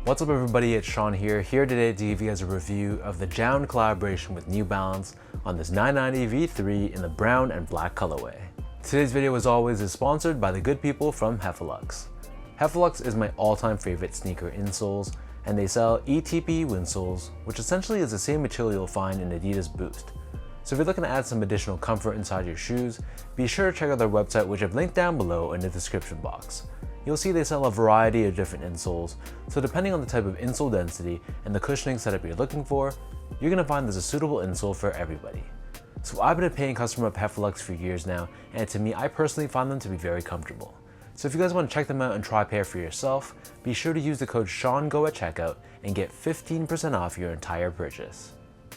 What's up everybody, it's Sean here today to give you guys a review of the JJJJound collaboration with New Balance on this 990 V3 in the brown and black colorway. Today's video, as always, is sponsored by the good people from Heffalux. Heffalux is my all-time favorite sneaker insoles, and they sell ETP insoles, which essentially is the same material you'll find in Adidas Boost. So if you're looking to add some additional comfort inside your shoes, be sure to check out their website, which I've linked down below in the description box. You'll see they sell a variety of different insoles, so depending on the type of insole density and the cushioning setup you're looking for, you're going to find there's a suitable insole for everybody. So I've been a paying customer of Heffalux for years now, and to me, I personally find them to be very comfortable. So if you guys want to check them out and try a pair for yourself, be sure to use the code SEANGO at checkout and get 15% off your entire purchase.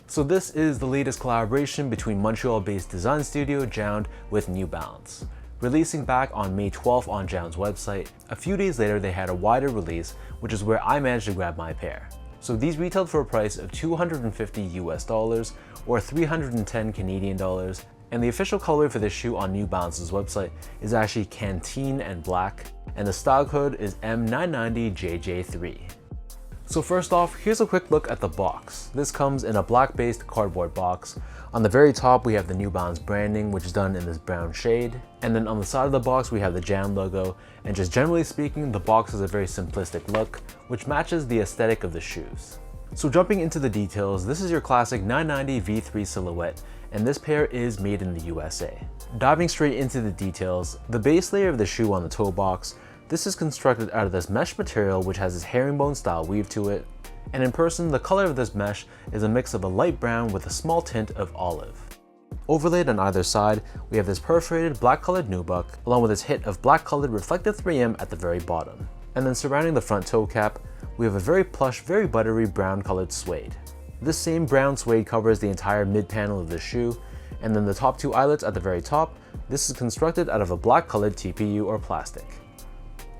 So this is the latest collaboration between Montreal-based design studio JJJJound with New Balance. Releasing back on May 12th on JJJJound's website, a few days later they had a wider release, which is where I managed to grab my pair. So these retailed for a price of $250 US or 310 Canadian dollars, and the official colorway for this shoe on New Balance's website is actually Canteen and Black, and the style code is M990JJ3. So first off, here's a quick look at the box. This comes in a black-based cardboard box. On the very top, we have the New Balance branding, which is done in this brown shade. And then on the side of the box, we have the JJJJound logo. And just generally speaking, the box has a very simplistic look, which matches the aesthetic of the shoes. So jumping into the details, this is your classic 990 V3 silhouette, and this pair is made in the USA. Diving straight into the details, the base layer of the shoe on the toe box, this is constructed out of this mesh material which has this herringbone style weave to it, and in person the color of this mesh is a mix of a light brown with a small tint of olive. Overlaid on either side, we have this perforated black colored nubuck along with this hit of black colored reflective 3M at the very bottom. And then surrounding the front toe cap, we have a very plush, very buttery brown colored suede. This same brown suede covers the entire mid panel of the shoe, and then the top two eyelets at the very top, this is constructed out of a black colored TPU or plastic.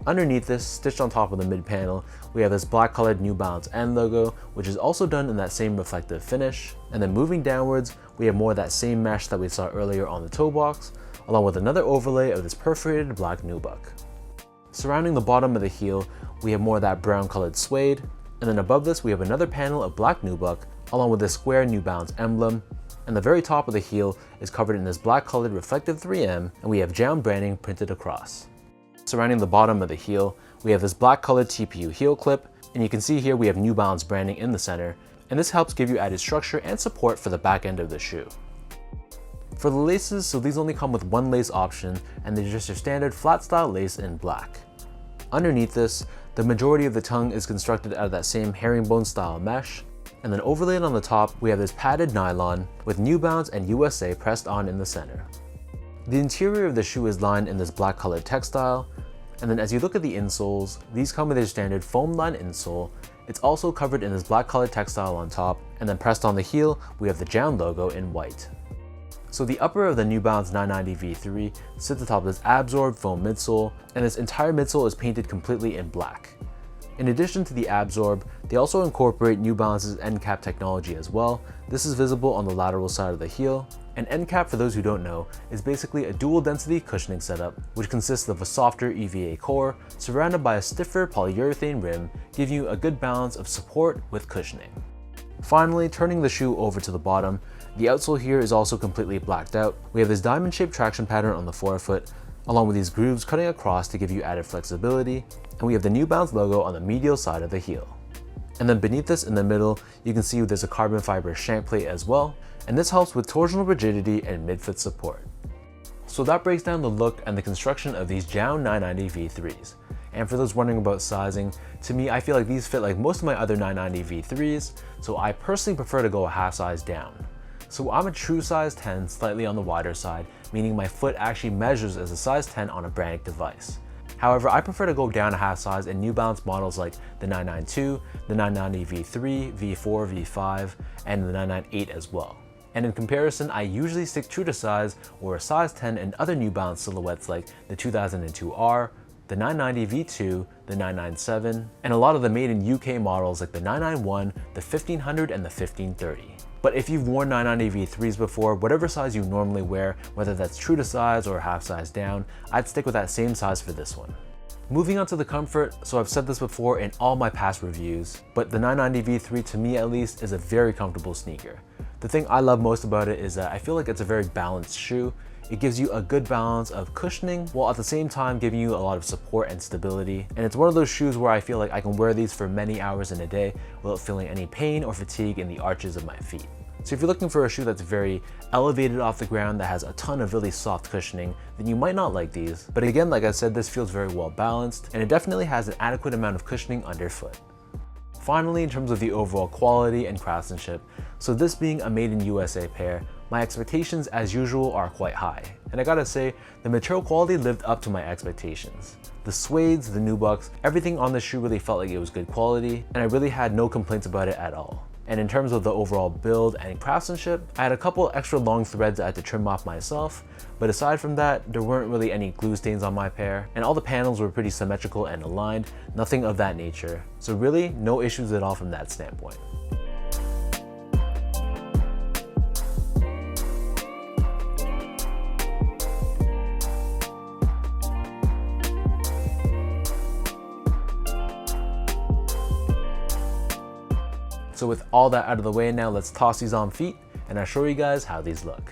Underneath this, stitched on top of the mid panel, we have this black colored New Balance N logo, which is also done in that same reflective finish. And then moving downwards, we have more of that same mesh that we saw earlier on the toe box, along with another overlay of this perforated black nubuck. Surrounding the bottom of the heel, we have more of that brown colored suede. And then above this, we have another panel of black nubuck, along with this square New Balance emblem. And the very top of the heel is covered in this black colored reflective 3M, and we have JJJJound branding printed across. Surrounding the bottom of the heel, we have this black colored TPU heel clip, and you can see here we have New Balance branding in the center, and this helps give you added structure and support for the back end of the shoe. For the laces, so these only come with one lace option, and they're just your standard flat style lace in black. Underneath this, the majority of the tongue is constructed out of that same herringbone style mesh, and then overlaid on the top, we have this padded nylon with New Balance and USA pressed on in the center. The interior of the shoe is lined in this black colored textile, and then as you look at the insoles, these come with their standard foam lined insole. It's also covered in this black colored textile on top, and then pressed on the heel, we have the JJJJound logo in white. So the upper of the New Balance 990 V3 sits atop this absorbed foam midsole, and this entire midsole is painted completely in black. In addition to the absorb, they also incorporate New Balance's end cap technology as well. This is visible on the lateral side of the heel. An end cap, for those who don't know, is basically a dual density cushioning setup, which consists of a softer EVA core surrounded by a stiffer polyurethane rim, giving you a good balance of support with cushioning. Finally, turning the shoe over to the bottom, the outsole here is also completely blacked out. We have this diamond shaped traction pattern on the forefoot, along with these grooves cutting across to give you added flexibility, and we have the New Balance logo on the medial side of the heel. And then beneath this in the middle, you can see there's a carbon fiber shank plate as well, and this helps with torsional rigidity and midfoot support. So that breaks down the look and the construction of these JJJJound 990 V3s. And for those wondering about sizing, to me I feel like these fit like most of my other 990 V3s, so I personally prefer to go a half size down. So I'm a true size 10, slightly on the wider side, meaning my foot actually measures as a size 10 on a branded device. However, I prefer to go down a half size in New Balance models like the 992, the 990 V3, V4, V5, and the 998 as well. And in comparison, I usually stick true to size or a size 10 in other New Balance silhouettes like the 2002R, the 990 V2, the 997, and a lot of the made in UK models like the 991, the 1500, and the 1530. But if you've worn 990 V3s before, whatever size you normally wear, whether that's true to size or half size down, I'd stick with that same size for this one. Moving on to the comfort, so I've said this before in all my past reviews, but the 990 V3 to me at least is a very comfortable sneaker. The thing I love most about it is that I feel like it's a very balanced shoe. It gives you a good balance of cushioning while at the same time giving you a lot of support and stability. And it's one of those shoes where I feel like I can wear these for many hours in a day without feeling any pain or fatigue in the arches of my feet. So if you're looking for a shoe that's very elevated off the ground that has a ton of really soft cushioning, then you might not like these. But again, like I said, this feels very well balanced and it definitely has an adequate amount of cushioning underfoot. Finally, in terms of the overall quality and craftsmanship, so this being a made in USA pair, my expectations as usual are quite high. And I gotta say, the material quality lived up to my expectations. The suedes, the nubucks, everything on the shoe really felt like it was good quality, and I really had no complaints about it at all. And in terms of the overall build and craftsmanship, I had a couple extra long threads I had to trim off myself, but aside from that, there weren't really any glue stains on my pair, and all the panels were pretty symmetrical and aligned, nothing of that nature. So really, no issues at all from that standpoint. So with all that out of the way now, let's toss these on feet and I'll show you guys how these look.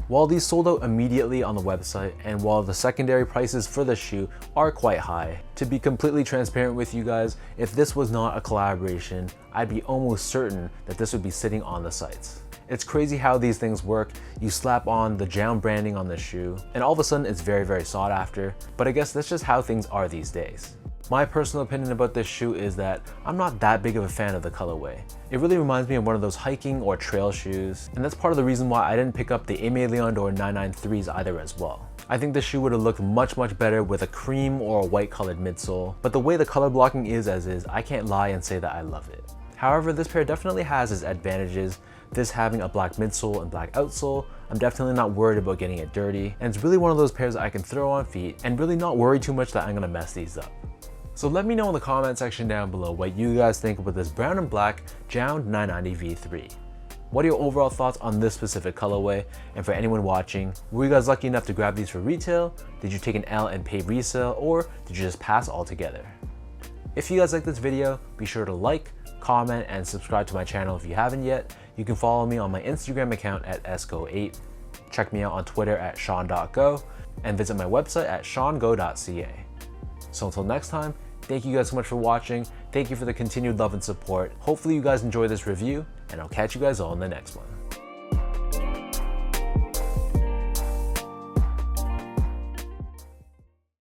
While these sold out immediately on the website, and while the secondary prices for the shoe are quite high, to be completely transparent with you guys, if this was not a collaboration, I'd be almost certain that this would be sitting on the sites. It's crazy how these things work. You slap on the JJJJound branding on the shoe, and all of a sudden it's very, very sought after, but I guess that's just how things are these days. My personal opinion about this shoe is that I'm not that big of a fan of the colorway. It really reminds me of one of those hiking or trail shoes, and that's part of the reason why I didn't pick up the Aimé Leon or 993s either as well. I think this shoe would have looked much better with a cream or a white colored midsole, but the way the color blocking is as is, I can't lie and say that I love it. However, this pair definitely has its advantages. This having a black midsole and black outsole, I'm definitely not worried about getting it dirty, and it's really one of those pairs I can throw on feet and really not worry too much that I'm gonna mess these up. So let me know in the comment section down below what you guys think about this brown and black JJJJound 990 V3. What are your overall thoughts on this specific colorway? And for anyone watching, were you guys lucky enough to grab these for retail? Did you take an L and pay resale, or did you just pass altogether? If you guys like this video, be sure to like, comment, and subscribe to my channel if you haven't yet. You can follow me on my Instagram account at esco8, check me out on Twitter at sean.go, and visit my website at seango.ca. So until next time, thank you guys so much for watching. Thank you for the continued love and support. Hopefully you guys enjoy this review, and I'll catch you guys all in the next one.